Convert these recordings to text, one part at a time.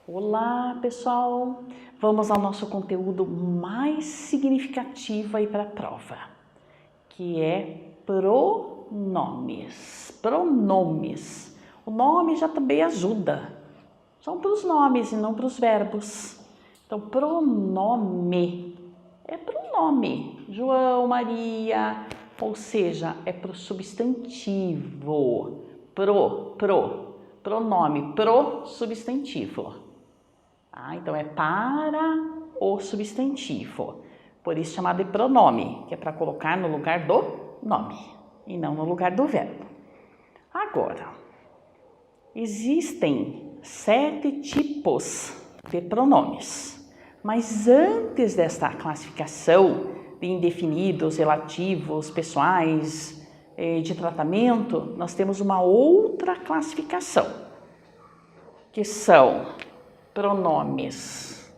Olá, pessoal! Vamos ao nosso conteúdo mais significativo aí para a prova, que é pronomes. Pronomes. O nome já também ajuda. São para os nomes e não para os verbos. Então, pronome é pronome. João, Maria, ou seja, é para o substantivo. Pronome, substantivo. Então, é para o substantivo. Por isso, chamado de pronome, que é para colocar no lugar do nome e não no lugar do verbo. Agora, existem 7 tipos de pronomes. Mas antes desta classificação de indefinidos, relativos, pessoais, de tratamento, nós temos uma outra classificação, que são pronomes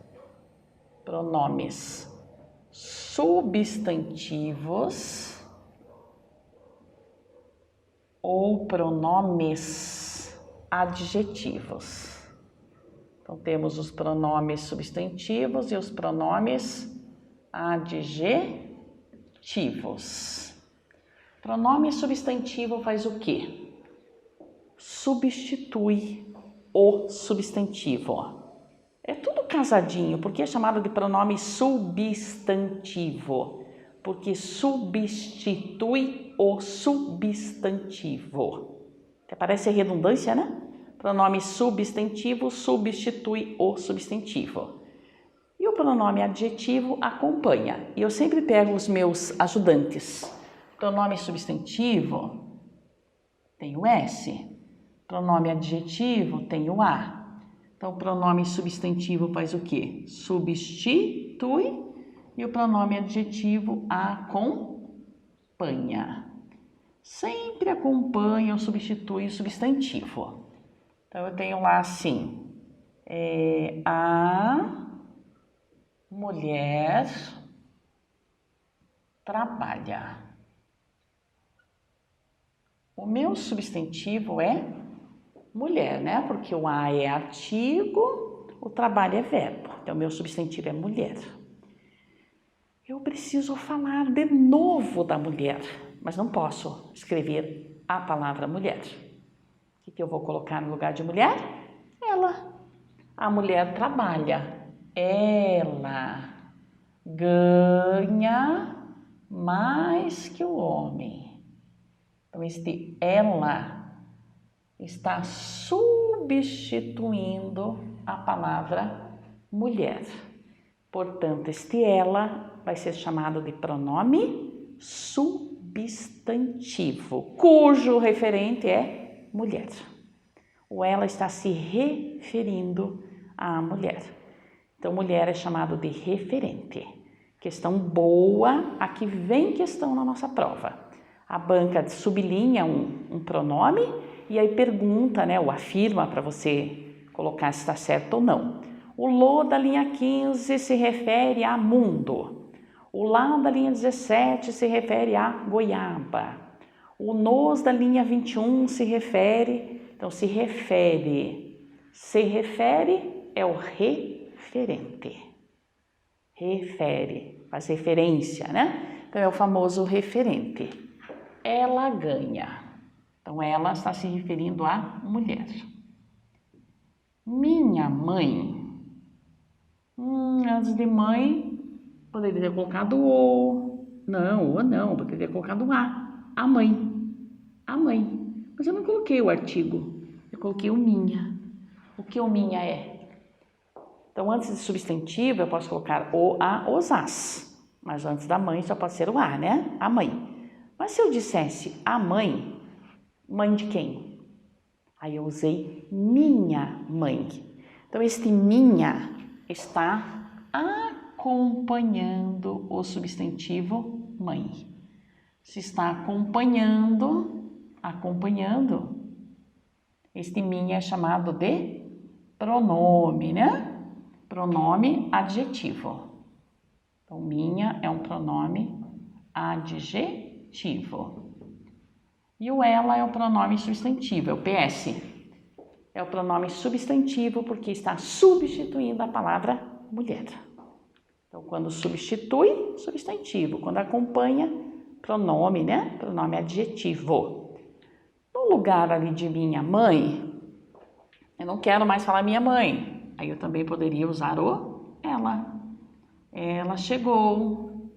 substantivos ou pronomes adjetivos. Então, temos os pronomes substantivos e os pronomes adjetivos. Pronome substantivo faz o quê? Substitui o substantivo. É tudo casadinho. Por que é chamado de pronome substantivo? Porque substitui o substantivo. Até parece redundância, né? Pronome substantivo substitui o substantivo. E o pronome adjetivo acompanha. E eu sempre pego os meus ajudantes. Pronome substantivo tem o S. Pronome adjetivo tem o A. Então, o pronome substantivo faz o quê? Substitui. E o pronome adjetivo acompanha. Sempre acompanha ou substitui o substantivo. Então, eu tenho lá assim, a mulher trabalha. O meu substantivo é mulher, né? Porque o a é artigo, o trabalho é verbo. Então, o meu substantivo é mulher. Eu preciso falar de novo da mulher, mas não posso escrever a palavra mulher. O que eu vou colocar no lugar de mulher? Ela. A mulher trabalha. Ela ganha mais que o homem. Então, este ela está substituindo a palavra mulher. Portanto, este ela vai ser chamado de pronome substantivo, cujo referente é mulher. O ela está se referindo à mulher. Então, mulher é chamado de referente. Questão boa, aqui vem questão na nossa prova. A banca sublinha um pronome e aí pergunta, né, ou afirma para você colocar se está certo ou não. O lo da linha 15 se refere a mundo. O lá da linha 17 se refere a goiaba. O nos da linha 21 se refere, então se refere é o referente. Refere, faz referência, né? Então é o famoso referente. Ela ganha. Então ela está se referindo à mulher. Minha mãe. Antes de mãe, poderia ter colocado o. Não, poderia ter colocado a. A mãe. A mãe. Mas eu não coloquei o artigo. Eu coloquei o minha. O que o minha é? Então, antes de substantivo, eu posso colocar o, a, os, as. Mas antes da mãe, só pode ser o a, né? A mãe. Mas se eu dissesse a mãe, mãe de quem? Aí eu usei minha mãe. Então, este minha está acompanhando o substantivo mãe. Se está acompanhando, este minha é chamado de pronome, né? Pronome adjetivo. Então, minha é um pronome adjetivo. E o ela é o pronome substantivo, é o PS. É o pronome substantivo porque está substituindo a palavra mulher. Então, quando substitui, substantivo. Quando acompanha, pronome, né? Pronome adjetivo. No lugar ali de minha mãe, eu não quero mais falar minha mãe. Aí eu também poderia usar o ela. Ela chegou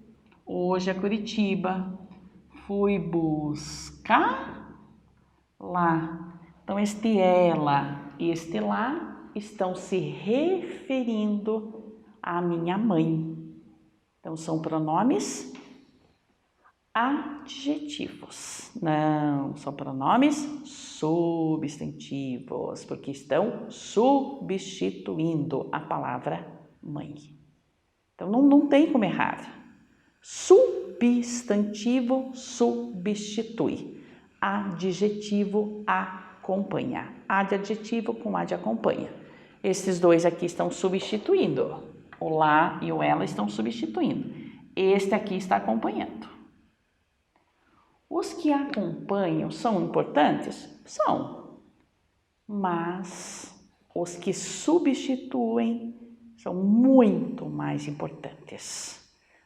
hoje a Curitiba. Fui buscar lá. Então, este ela e este lá estão se referindo à minha mãe. Então, são pronomes adjetivos. Não, são pronomes substantivos, porque estão substituindo a palavra mãe. Então, não tem como errar. Substantivo substitui. Adjetivo acompanha. A de adjetivo com a de acompanha. Esses dois aqui estão substituindo. O lá e o ela estão substituindo. Este aqui está acompanhando. Os que acompanham são importantes? São. Mas os que substituem são muito mais importantes.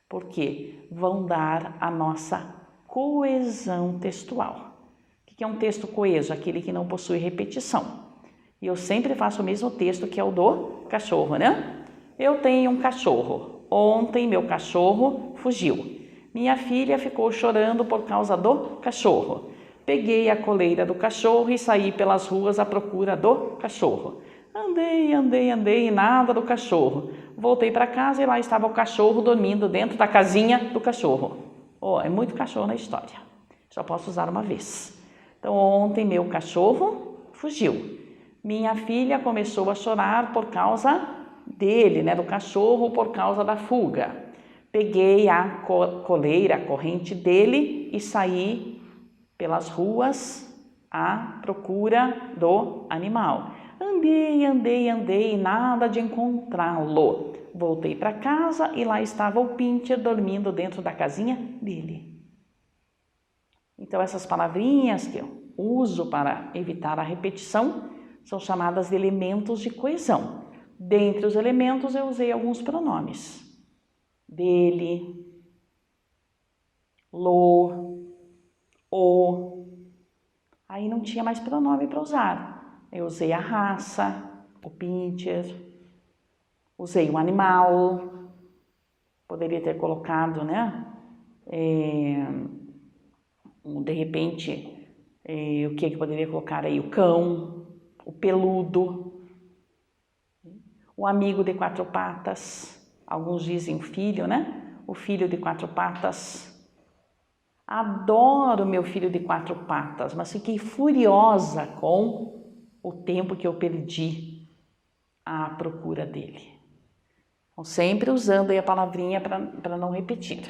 Porque vão dar a nossa coesão textual. O que é um texto coeso? Aquele que não possui repetição. E eu sempre faço o mesmo texto que é o do cachorro, né? Eu tenho um cachorro. Ontem meu cachorro fugiu. Minha filha ficou chorando por causa do cachorro. Peguei a coleira do cachorro e saí pelas ruas à procura do cachorro. Andei e nada do cachorro. Voltei para casa e lá estava o cachorro dormindo dentro da casinha do cachorro. Oh, é muito cachorro na história. Só posso usar uma vez. Então, ontem meu cachorro fugiu. Minha filha começou a chorar por causa dele, né, do cachorro, por causa da fuga. Peguei a coleira, a corrente dele e saí pelas ruas à procura do animal. Andei e nada de encontrá-lo. Voltei para casa e lá estava o Pincher dormindo dentro da casinha dele. Então, essas palavrinhas que eu uso para evitar a repetição são chamadas de elementos de coesão. Dentre os elementos, eu usei alguns pronomes. Dele, lo, o. Aí não tinha mais pronome para usar. Eu usei a raça, o Pincher, usei o animal, poderia ter colocado, né? De repente, o que poderia colocar aí? O cão, o peludo, o amigo de quatro patas, alguns dizem o filho, né? O filho de quatro patas. Adoro meu filho de quatro patas, mas fiquei furiosa com o tempo que eu perdi à procura dele. Então, sempre usando aí a palavrinha para não repetir.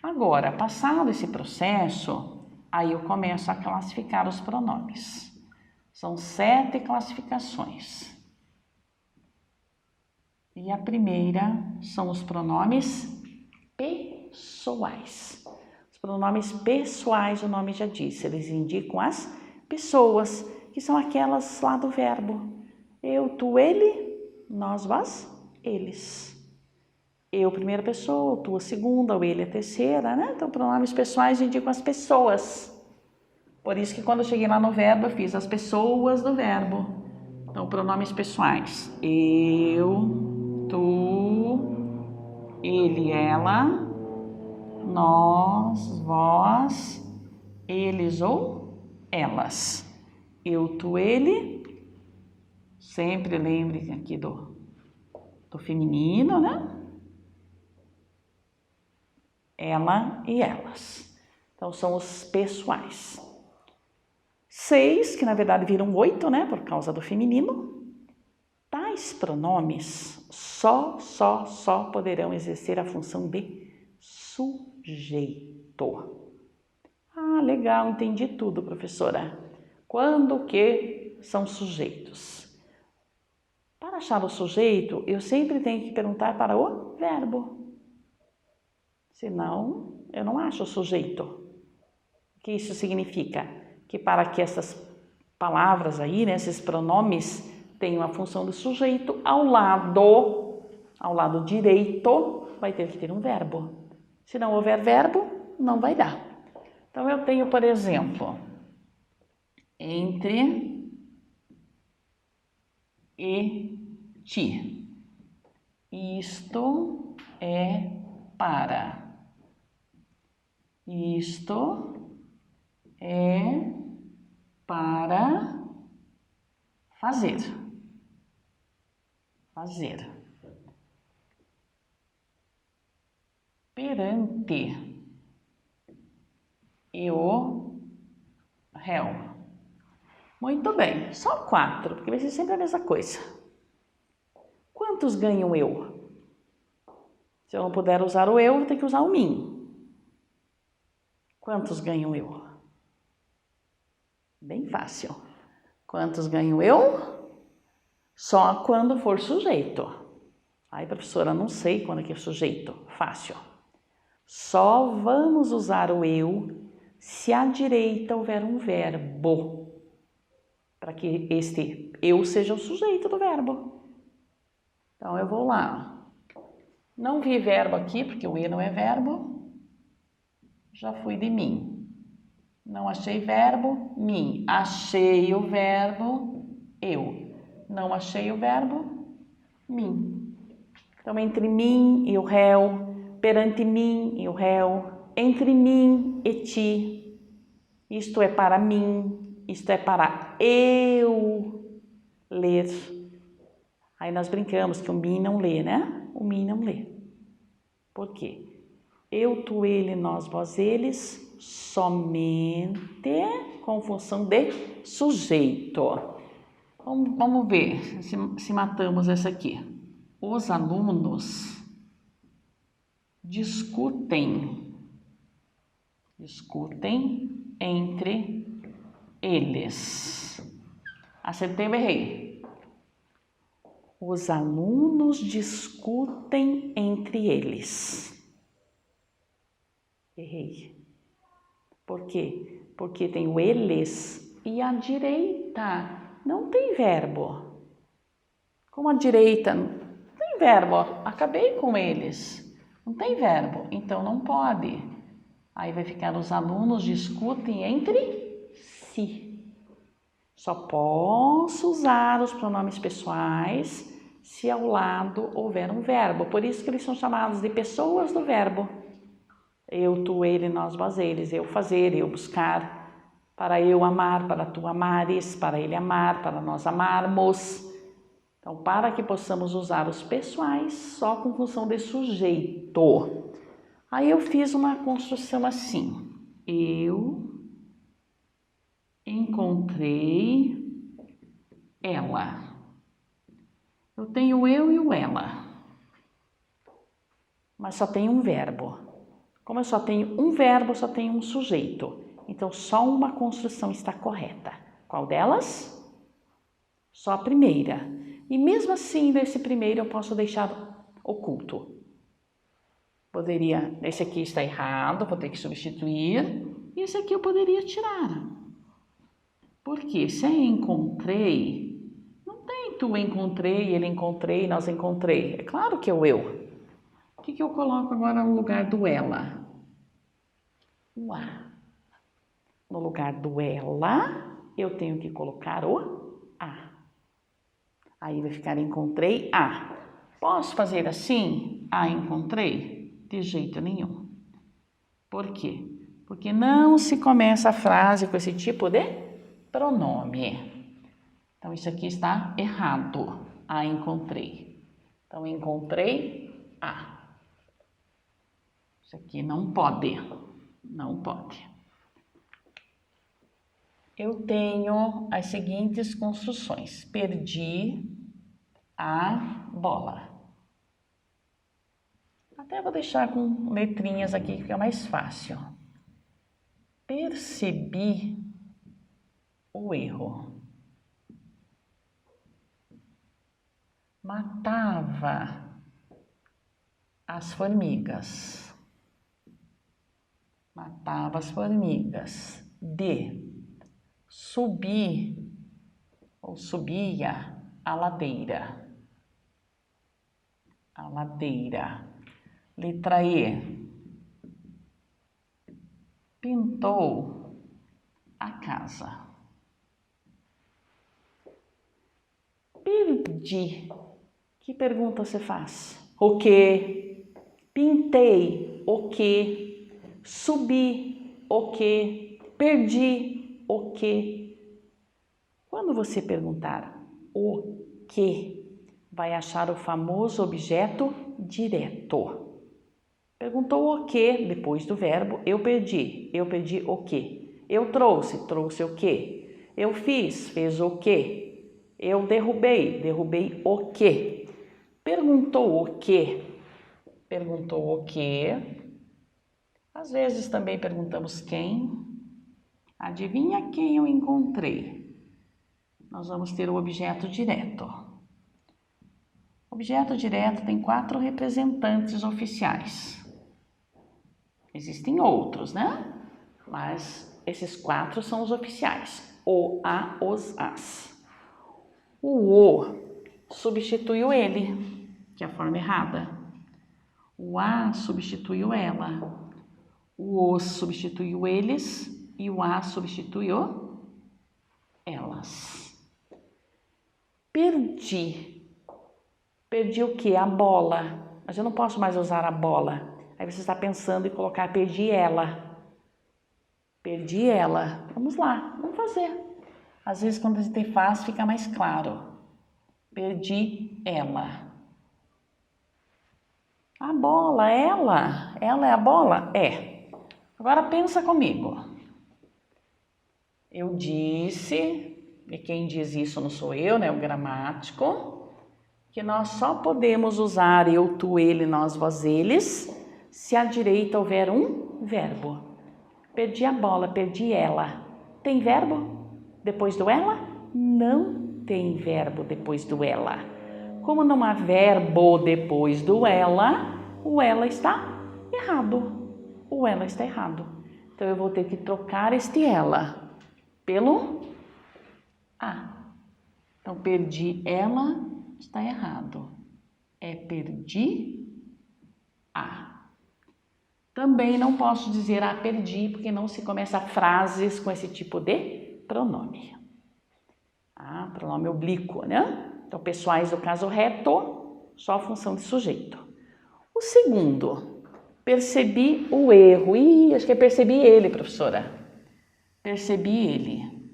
Agora, passado esse processo, aí eu começo a classificar os pronomes. São 7 classificações. E a primeira são os pronomes pessoais. Os pronomes pessoais, o nome já disse, eles indicam as pessoas, que são aquelas lá do verbo. Eu, tu, ele, nós, vós, eles. Eu, primeira pessoa, tu, a segunda, o ele, a terceira, né? Então, pronomes pessoais indicam as pessoas. Por isso que quando eu cheguei lá no verbo, eu fiz as pessoas do verbo. Então, pronomes pessoais. Eu, tu, ele, ela, nós, vós, eles ou elas. Eu, tu, ele. Sempre lembre aqui do feminino, né? Ela e elas. Então, são os pessoais. 6, que na verdade viram 8, né? Por causa do feminino. Tais pronomes só poderão exercer a função de sujeito. Ah, legal, entendi tudo, professora. Quando que são sujeitos? Para achar o sujeito, eu sempre tenho que perguntar para o verbo. Senão, eu não acho o sujeito. O que isso significa? Que para que essas palavras aí, né, esses pronomes têm uma função de sujeito, ao lado direito vai ter que ter um verbo. Se não houver verbo, não vai dar. Então eu tenho, por exemplo, entre e ti. Isto é para. Isto é para fazer. Fazer. Perante e o réu. Muito bem, só 4, porque vai ser sempre a mesma coisa. Quantos ganham eu? Se eu não puder usar o eu, vou ter que usar o mim. Quantos ganham eu? Bem fácil. Quantos ganho eu? Só quando for sujeito. Ai, professora, não sei quando é que é sujeito. Fácil. Só vamos usar o eu se à direita houver um verbo, para que este eu seja o sujeito do verbo. Então, eu vou lá. Não vi verbo aqui, porque o e não é verbo. Já fui de mim. Não achei verbo, mim. Achei o verbo, eu. Não achei o verbo, mim. Então, entre mim e o réu, perante mim e o réu, entre mim e ti. Isto é para mim, isto é para eu ler. Aí nós brincamos que o mim não lê, né? O mim não lê. Por quê? Eu, tu, ele, nós, vós, eles, somente com função de sujeito. Vamos ver se matamos essa aqui. Os alunos discutem entre eles. Acertei ou errei? Os alunos discutem entre eles. Errei. Por quê? Porque tem o eles e a direita não tem verbo. Como a direita não tem verbo, acabei com eles. Não tem verbo, então não pode. Aí vai ficar os alunos discutem entre si. Só posso usar os pronomes pessoais se ao lado houver um verbo. Por isso que eles são chamados de pessoas do verbo. Eu, tu, ele, nós, vós, eles. Eu fazer, eu buscar. Para eu amar, para tu amares, para ele amar, para nós amarmos. Então, para que possamos usar os pessoais só com função de sujeito. Aí eu fiz uma construção assim. Eu encontrei ela. Eu tenho o eu e o ela. Mas só tem um verbo. Como eu só tenho um verbo, só tenho um sujeito. Então, só uma construção está correta. Qual delas? Só a primeira. E mesmo assim, desse primeiro eu posso deixar oculto. Esse aqui está errado, vou ter que substituir. E esse aqui eu poderia tirar. Porque se é encontrei, não tem tu encontrei, ele encontrei, nós encontrei. É claro que é o eu. O que eu coloco agora no lugar do ela? O a. No lugar do ela, eu tenho que colocar o a. Aí vai ficar encontrei a. Posso fazer assim? A encontrei? De jeito nenhum. Por quê? Porque não se começa a frase com esse tipo de pronome. Então, isso aqui está errado. A encontrei. Então, encontrei a. Isso aqui não pode. Não pode. Eu tenho as seguintes construções. Perdi a bola. Até vou deixar com letrinhas aqui que fica mais fácil. Percebi o erro. Matava as formigas. Matava as formigas. D. Subi ou subia a ladeira. A ladeira. Letra E. Pintou a casa. Perdi. Que pergunta você faz? O quê? Pintei. O quê? Subi. O quê? Perdi. O quê? Quando você perguntar o que, vai achar o famoso objeto direto. Perguntou o que, depois do verbo, eu perdi o que. Eu trouxe o que. Eu fiz, fez o que. Eu derrubei o que. Perguntou o que. Às vezes também perguntamos quem. Adivinha quem eu encontrei? Nós vamos ter o objeto direto. O objeto direto tem 4 representantes oficiais. Existem outros, né? Mas esses 4 são os oficiais. O, a, os, as. O substituiu ele, que é a forma errada. O a substituiu ela. O os substituiu eles e o a substituiu elas. Perdi. Perdi o quê? A bola. Mas eu não posso mais usar a bola. Aí você está pensando em colocar perdi ela. Perdi ela. Vamos lá, vamos fazer. Às vezes quando a gente faz fica mais claro. Perdi ela. A bola, ela. Ela é a bola? É. Agora pensa comigo. Eu disse, e quem diz isso não sou eu, né? O gramático, que nós só podemos usar eu, tu, ele, nós, vós, eles, se à direita houver um verbo. Perdi a bola, perdi ela. Tem verbo depois do ela? Não tem verbo depois do ela. Como não há verbo depois do ela, o ela está errado. O ela está errado. Então eu vou ter que trocar este ela pelo a. Então perdi ela está errado. É perdi a. Também não posso dizer perdi, porque não se começa frases com esse tipo de pronome. Pronome oblíquo, né? Então, pessoais do caso reto, só a função de sujeito. O segundo, percebi o erro. Acho que é percebi ele, professora. Percebi ele.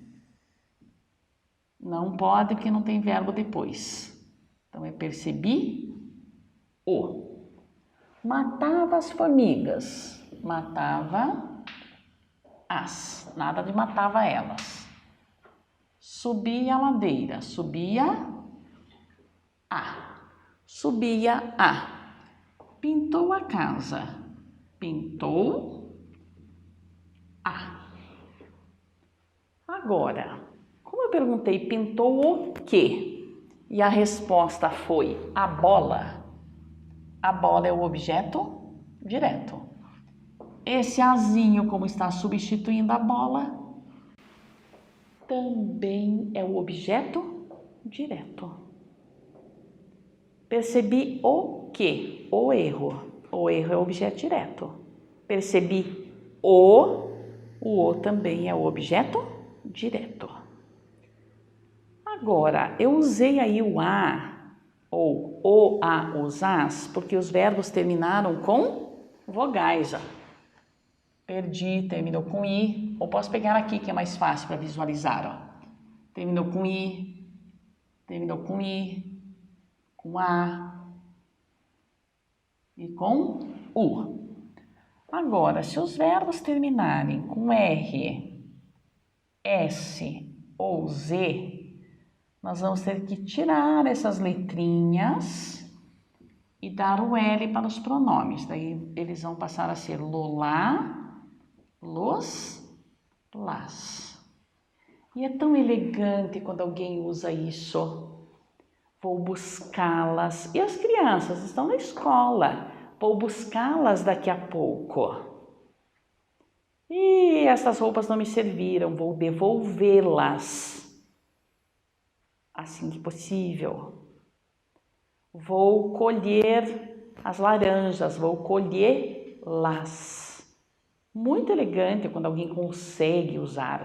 Não pode, porque não tem verbo depois. Então, é percebi o. Matava as formigas. Matava as. Nada de matava elas. Subia a ladeira. Subia a. Subia a. Pintou a casa. Pintou a. Agora, como eu perguntei pintou o quê? E a resposta foi a bola. A bola é o objeto direto. Esse azinho, como está substituindo a bola, também é o objeto direto. Percebi o quê? O erro. O erro é o objeto direto. Percebi o também é o objeto direto. Agora, eu usei aí o a, ou o, a, os, as, porque os verbos terminaram com vogais. Perdi, terminou com i, ou posso pegar aqui que é mais fácil para visualizar. Terminou com i, terminou com i, com a e com u. Agora, se os verbos terminarem com r, s ou z, nós vamos ter que tirar essas letrinhas e dar o L para os pronomes. Daí eles vão passar a ser lolá, los, las. E é tão elegante quando alguém usa isso. Vou buscá-las. E as crianças estão na escola. Vou buscá-las daqui a pouco. E essas roupas não me serviram, vou devolvê-las. assim que possível. Vou colher as laranjas, vou colhê-las. Muito elegante quando alguém consegue usar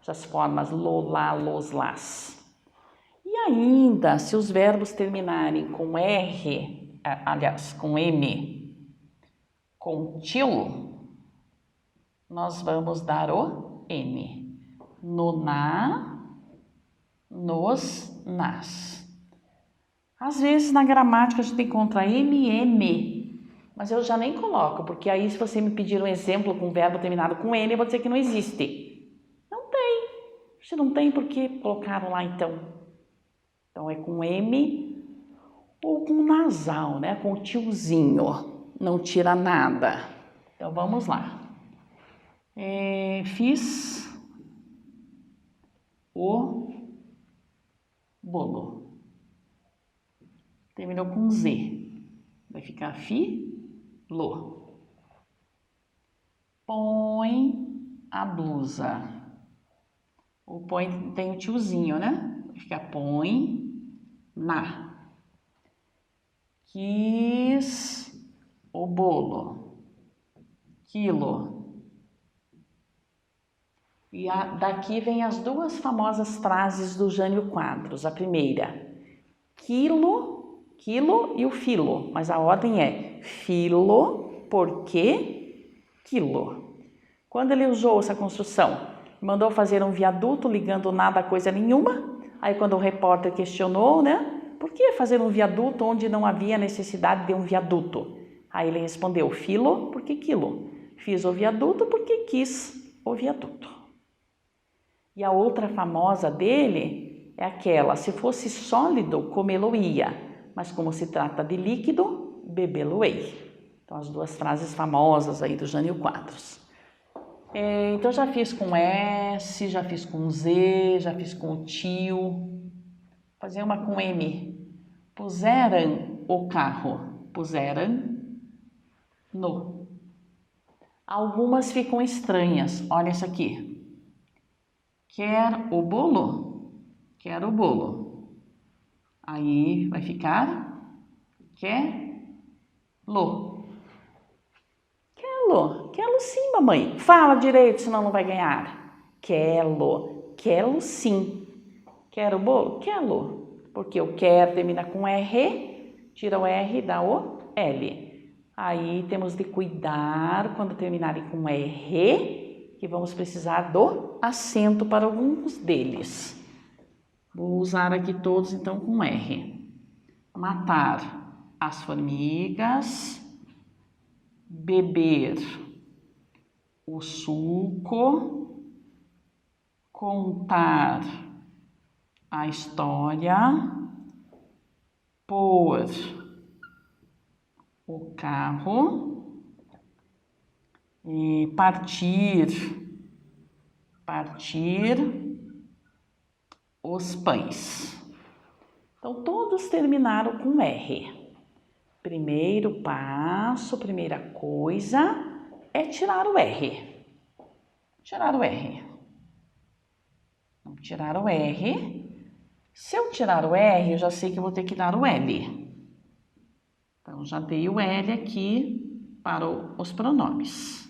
essas formas lo, lá, los, las. E ainda, se os verbos terminarem com R, aliás, com M, com til, nós vamos dar o N. No, na, nos, nas. Às vezes na gramática a gente encontra MM, mas eu já nem coloco, porque aí se você me pedir um exemplo com verbo terminado com N, eu vou dizer que não existe. Não tem. Se não tem, por que colocaram lá então? Então é com M ou com nasal, né? Com o tiozinho. Não tira nada. Então vamos lá. Fiz o bolo. Terminou com Z. Vai ficar filo. Põe a blusa. O põe tem o tiozinho, né? Vai ficar põe na. Quis o bolo. Quilo. E daqui vem as duas famosas frases do Jânio Quadros. A primeira, quilo e o filo, mas a ordem é filo, porque quilo. Quando ele usou essa construção, mandou fazer um viaduto ligando nada a coisa nenhuma. Aí quando o repórter questionou, né? Por que fazer um viaduto onde não havia necessidade de um viaduto? Aí ele respondeu, filo, porque quilo. Fiz o viaduto porque quis o viaduto. E a outra famosa dele é aquela, se fosse sólido, comê-lo-ia. Mas como se trata de líquido, bebê-lo-ei. Então, as duas frases famosas aí do Jânio Quadros. Então, já fiz com S, já fiz com Z, já fiz com o tio. Vou fazer uma com M. Puseram o carro. Puseram no. Algumas ficam estranhas. Olha isso aqui. Quer o bolo? Quer o bolo. Aí vai ficar quer-lo. Quer-lo. Quer-lo sim, mamãe. Fala direito, senão não vai ganhar. Quer-lo. Quer-lo sim. Quer o bolo? Quer-lo. Porque o quer termina com R, tira o R e dá o L. Aí temos de cuidar quando terminarem com R, que vamos precisar do acento para alguns deles. Vou usar aqui todos, então, com R. Matar as formigas. Beber o suco. Contar a história. Pôr o carro. Partir os pães. Então, todos terminaram com R. Primeiro passo, primeira coisa é tirar o R. Tirar o R. Vamos tirar o R. Se eu tirar o R, eu já sei que eu vou ter que dar o L. Então, já dei o L aqui para os pronomes.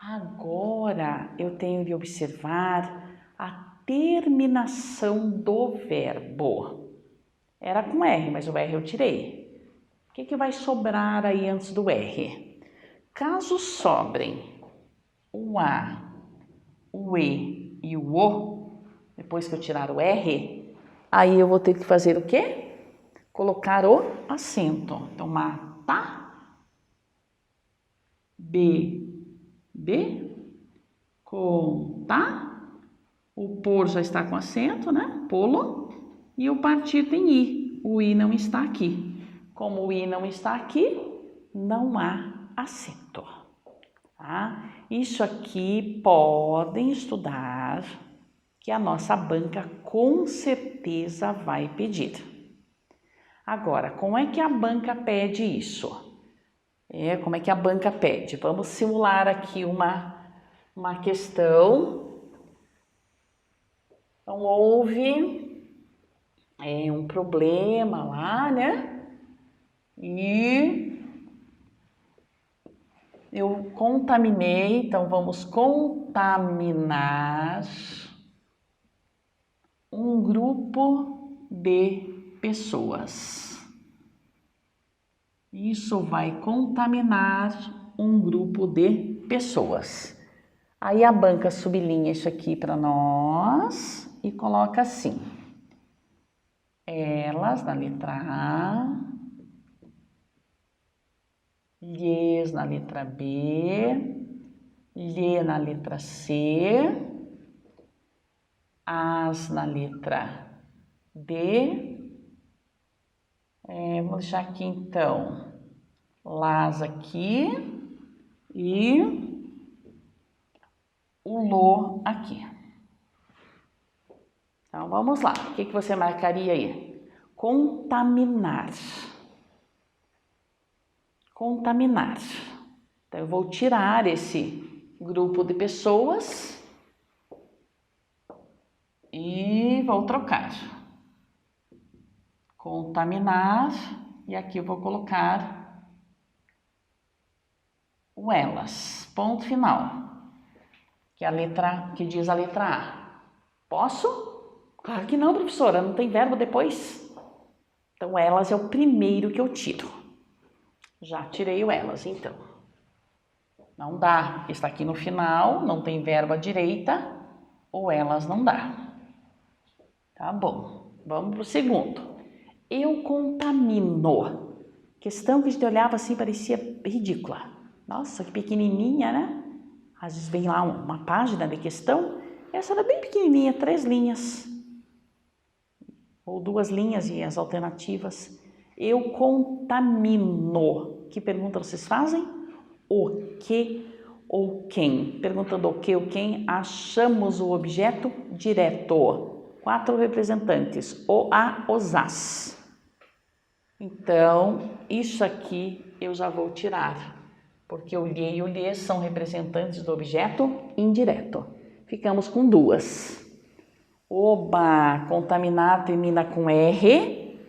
Agora, eu tenho de observar a terminação do verbo. Era com R, mas o R eu tirei. O que vai sobrar aí antes do R? Caso sobrem o A, o E e o O, depois que eu tirar o R, aí eu vou ter que fazer o quê? Colocar o acento. Então, matar, contar. O pôr já está com acento, né? Polo. E o partir tem I. O I não está aqui. Como o I não está aqui, não há acento. Tá? Isso aqui podem estudar, que a nossa banca com certeza vai pedir. Agora, como é que a banca pede isso? Como é que a banca pede? Vamos simular aqui uma questão. Então, houve é um problema lá, né? E eu contaminei, então vamos contaminar um grupo de pessoas. Isso vai contaminar um grupo de pessoas. Aí a banca sublinha isso aqui para nós e coloca assim. Elas na letra A, lhes na letra B, lhe na letra C, as na letra D. Vamos deixar aqui então, las aqui e o lo aqui. Então vamos lá, o que você marcaria aí? Contaminar. Contaminar. Então eu vou tirar esse grupo de pessoas e vou trocar. Contaminar, e aqui eu vou colocar o elas, ponto final, que é a letra, que diz a letra A. Posso? Claro que não, professora, não tem verbo depois. Então elas é o primeiro que eu tiro. Já tirei o elas, então. Não dá, porque está aqui no final, não tem verbo à direita, ou elas não dá. Tá bom, vamos para o segundo. Eu contamino. Questão que a gente olhava assim, parecia ridícula. Nossa, que pequenininha, né? Às vezes vem lá uma página de questão, essa era bem pequenininha, 3 linhas. Ou 2 linhas e as alternativas. Eu contamino. Que pergunta vocês fazem? O que ou quem? Perguntando o que ou quem, achamos o objeto direto. 4 representantes. O, a, os, as. Então, isso aqui eu já vou tirar, porque o lhe e o lhe são representantes do objeto indireto. Ficamos com 2. Oba, contaminar termina com R.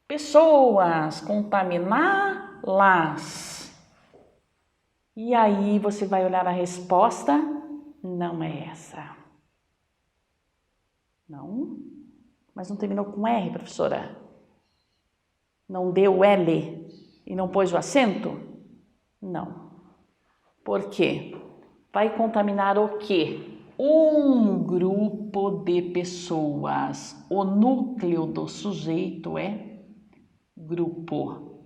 Pessoas, contaminá-las. E aí você vai olhar a resposta, não é essa. Não, mas não terminou com R, professora? Não deu L e não pôs o acento? Não. Por quê? Vai contaminar o quê? Um grupo de pessoas. O núcleo do sujeito é grupo.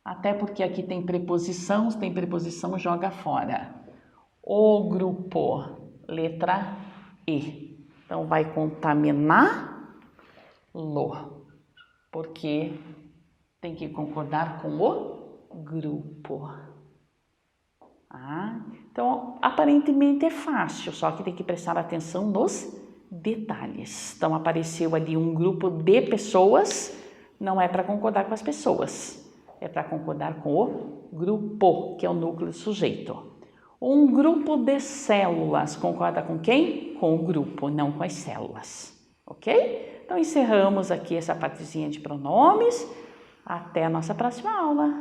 Até porque aqui tem preposição, se tem preposição, joga fora. O grupo, letra E. Então, vai contaminá-lo. Porque tem que concordar com o grupo. Então, aparentemente é fácil, só que tem que prestar atenção nos detalhes. Então, apareceu ali um grupo de pessoas, não é para concordar com as pessoas, é para concordar com o grupo, que é o núcleo do sujeito. Um grupo de células, concorda com quem? Com o grupo, não com as células, ok? Então, encerramos aqui essa partezinha de pronomes. Até a nossa próxima aula.